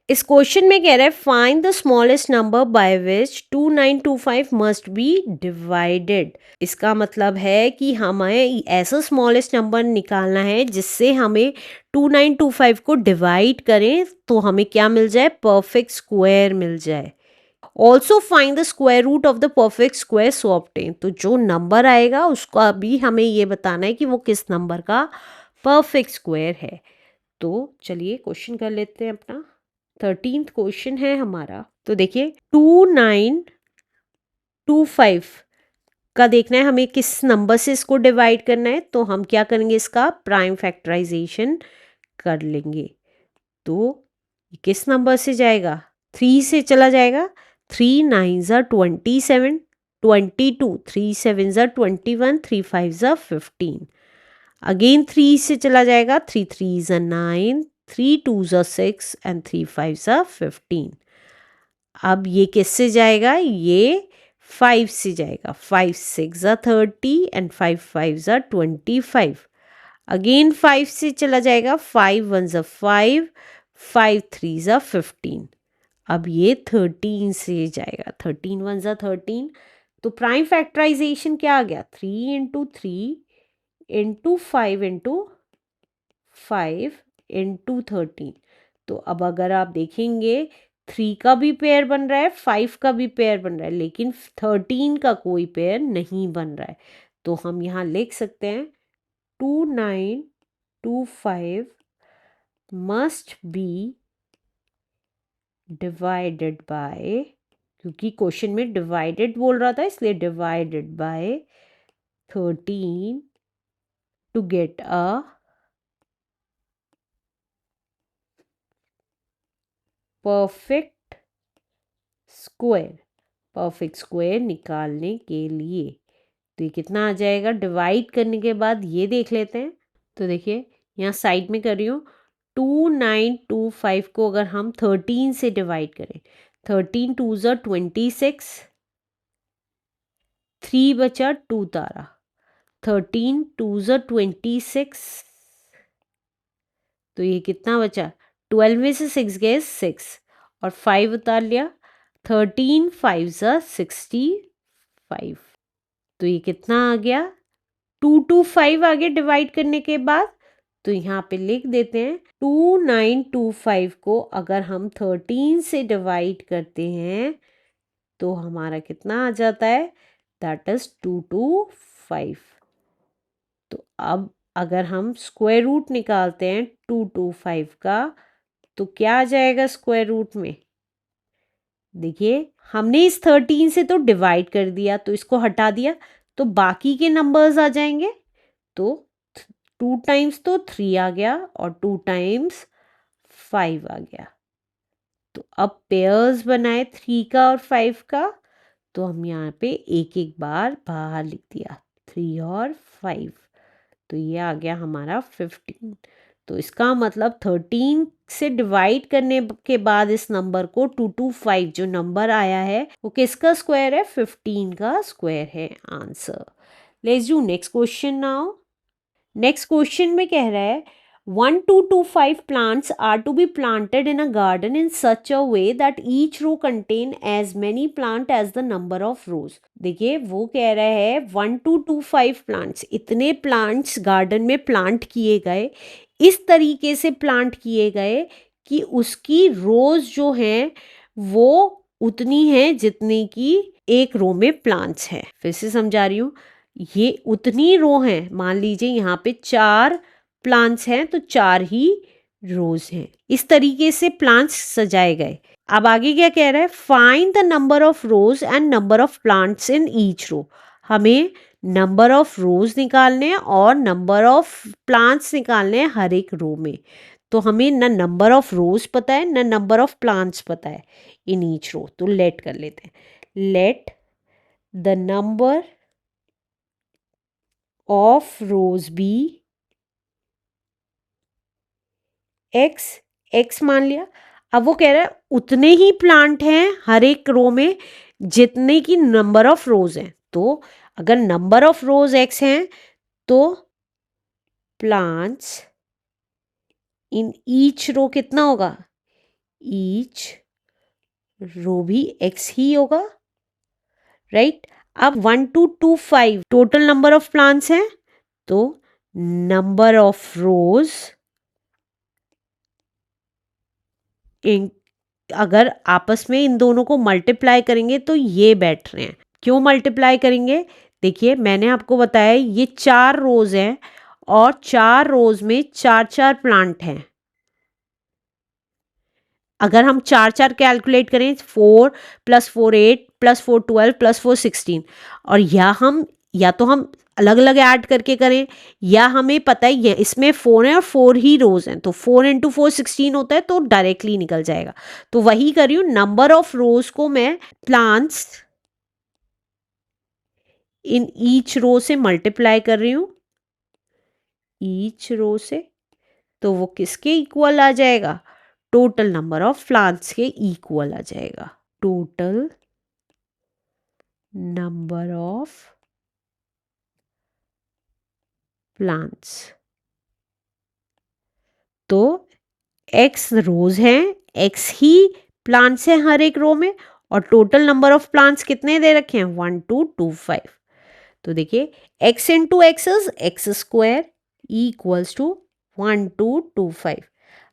इस क्वेश्चन में कह रहा है find the smallest number by which 2925 must be divided. इसका मतलब है कि हमें ऐसा स्मॉलेस्ट नंबर निकालना है जिससे हमें 2925 को डिवाइड करें तो हमें क्या मिल जाए, परफेक्ट स्क्वायर मिल जाए। Also find the square root of the perfect square so obtain. तो जो नंबर आएगा उसका भी हमें ये बताना है कि वो किस नंबर का परफेक्ट स्क्वायर है। तो चलिए क्वेश्चन कर लेते हैं अपना। 13th क्वेश्चन है हमारा। तो देखिए 2925 का देखना है हमें किस नंबर से इसको डिवाइड करना है। तो हम क्या करेंगे, इसका प्राइम फैक्टराइजेशन कर लेंगे। तो ये किस नंबर से जाएगा, 3 से चला जाएगा। 3 9 ज़ा 27, 22 3 7 ज़ा 21, 3 5 ज़ा 15। अगेन 3 से चला जाएगा। 3 3 ज़ा 9, 3 2 ज़ा 6 एंड 3 5 ज़ा 15। अब ये किससे जाएगा, ये 5 से जाएगा। 5 6 ज़ा 30 एंड 5 5 ज़ा 25। अगेन 5 से चला जाएगा। 5 1 ज़ा 5, 5 3 ज़ा 15। अब ये 13 से जाएगा। 13 1 ज़ा 13। तो प्राइम फैक्टराइजेशन क्या आ गया, 3 इंटू 3 इंटू 5 इंटू 5 इंटू 13। तो अब अगर आप देखेंगे 3 का भी पेयर बन रहा है, 5 का भी पेयर बन रहा है, लेकिन 13 का कोई पेयर नहीं बन रहा है। तो हम यहाँ लिख सकते हैं 2925 मस्ट बी डिवाइडेड बाय, क्योंकि क्वेश्चन में डिवाइडेड बोल रहा था इसलिए divided by 13 to get a perfect square. Perfect square निकालने के लिए तो ये कितना आ जाएगा, डिवाइड करने के बाद ये देख लेते हैं। तो देखिए यहाँ साइड में कर रही हूँ। 2925 को अगर हम 13 से डिवाइड करें, 13 2 ज़ा 26, 3 बचा 2 तारा, 13 2 ज़ा 26। तो ये कितना बचा, 12 में से 6 गए 6 और 5 उतार लिया। 13 5 ज़ा 65। तो ये कितना आ गया, 225 आगे डिवाइड करने के बाद। तो यहाँ पे लिख देते हैं 2925 को अगर हम 13 से डिवाइड करते हैं तो हमारा कितना आ जाता है, दैट इज 225। तो अब अगर हम स्क्वायर रूट निकालते हैं 225 का तो क्या आ जाएगा स्क्वायर रूट में। देखिए हमने इस 13 से तो डिवाइड कर दिया तो इसको हटा दिया तो बाकी के नंबर्स आ जाएंगे। तो 2 टाइम्स तो 3 आ गया और 2 टाइम्स 5 आ गया। तो अब पेयर्स बनाए 3 का और 5 का। तो हम यहाँ पे एक एक बार बाहर लिख दिया, 3 और 5। तो ये आ गया हमारा 15। तो इसका मतलब 13 से डिवाइड करने के बाद इस नंबर को 225 जो नंबर आया है वो किसका स्क्वायर है, 15 का स्क्वायर है answer. Let's do next question now. Next question में कह रहा है 1 2 2 5 plants are to be planted in a garden in such a way that each row contain as many plant as the number of rows। देखिए वो कह रहा है 1 2 2 5 plants, इतने plants गार्डन में प्लांट किए गए, इस तरीके से प्लांट किए गए कि उसकी रोज जो हैं वो उतनी हैं जितनी की एक रो में प्लांट्स हैं। फिर से समझा रही हूँ, ये उतनी रो हैं, मान लीजिए यहाँ पे 4 प्लांट्स हैं तो 4 ही रोज हैं। इस तरीके से प्लांट्स सजाए गए। अब आगे क्या कह रहा है, find the number of rows and number of plants in each row. हमें नंबर ऑफ रोज निकालने हैं और नंबर ऑफ प्लांट्स निकालने हैं हर एक रो में। तो हमें ना नंबर ऑफ रोज पता है ना नंबर ऑफ प्लांट्स पता है इन ईच रो। तो लेट कर लेते हैं, let the number of rows be x, x मान लिया। अब वो कह रहा है उतने ही प्लांट हैं हर एक रो में जितने की नंबर ऑफ रोज हैं। तो अगर नंबर ऑफ रोज एक्स हैं तो प्लांट्स इन ईच रो कितना होगा, ईच रो भी x ही होगा, राइट। अब 1 to 2 5 total number of plants हैं, तो नंबर ऑफ रोज अगर आपस में इन दोनों को मल्टीप्लाई करेंगे तो ये बैठ रहे हैं। क्यों मल्टीप्लाई करेंगे? देखिए मैंने आपको बताया ये 4 रोज हैं और 4 रोज में 4 प्लांट हैं। अगर हम 4 कैलकुलेट करें, 4 + 4 8 + 4 12 + 4 16, और या तो हम अलग अलग ऐड करके करें, या हमें पता ही है इसमें 4 है और 4 ही रोज हैं, तो 4 × 4 16 होता है, तो डायरेक्टली निकल जाएगा। तो वही कर रही हूँ, नंबर ऑफ रोज को मैं प्लांट्स इन ईच रो से मल्टीप्लाई कर रही हूँ, ईच रो से, तो वो किसके इक्वल आ जाएगा? टोटल नंबर ऑफ प्लांट्स के इक्वल आ जाएगा। टोटल नंबर ऑफ प्लांट्स, तो x रोज हैं, x ही प्लांट्स हैं हर एक रो में, और टोटल नंबर ऑफ प्लांट्स कितने दे रखे हैं? 1 2 2 5। तो देखिए x × x is x² equals to 1 2 2 5।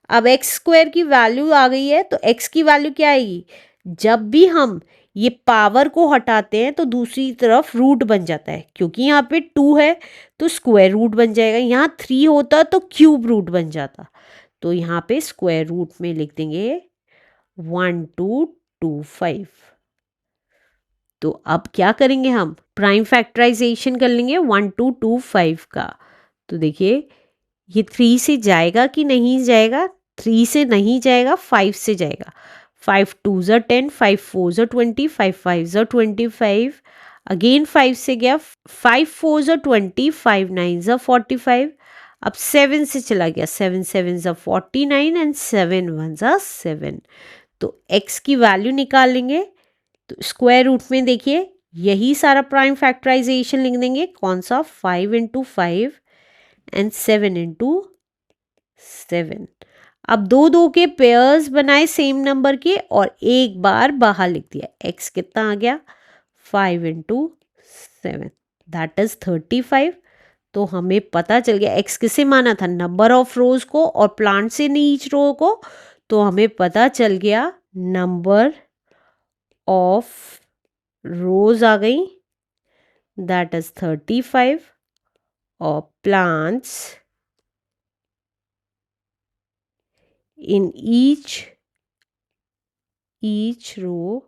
अब x² की वैल्यू आ गई है, तो x की वैल्यू क्या आएगी? जब भी हम ये पावर को हटाते हैं तो दूसरी तरफ रूट बन जाता है, क्योंकि यहाँ पे 2 है तो स्क्वायर रूट बन जाएगा, यहाँ 3 होता तो क्यूब रूट बन जाता। तो यहाँ पे स्क्वायर रूट में लिख देंगे 1 2 2 5। तो अब क्या करेंगे? हम प्राइम फैक्टराइजेशन कर लेंगे 1 2 2 5 का। तो देखिए ये 3 से जाएगा कि नहीं जाएगा? 3 से नहीं जाएगा, 5 से जाएगा। 5 2 ज़ा 10, 5 4 ज़ा 20, 5 5 ज़ा 25, अगेन 5 से गया, 5 4 ज़ा 20, 5 9 ज़ा 45। अब 7 से चला गया, 7 7 ज़ा 49 एंड 7 1 ज़ा 7। तो x की वैल्यू निकाल लेंगे, तो स्क्वायर रूट में देखिए यही सारा प्राइम फैक्टराइजेशन लिख देंगे। कौन सा? 5 × 5 एंड 7 × 7। अब दो दो के पेयर्स बनाए सेम नंबर के और एक बार बाहर लिख दिया। x कितना आ गया? 5 × 7 दैट इज 35। तो हमें पता चल गया x किसे माना था? नंबर ऑफ रोज को, और प्लांट से ईच रो को। तो हमें पता चल गया नंबर ऑफ रोज आ गई, दैट इज 35, और प्लांट्स in each row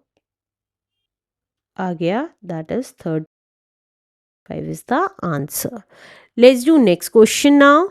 आ गया, that is 35 is the answer. Let's do next question now.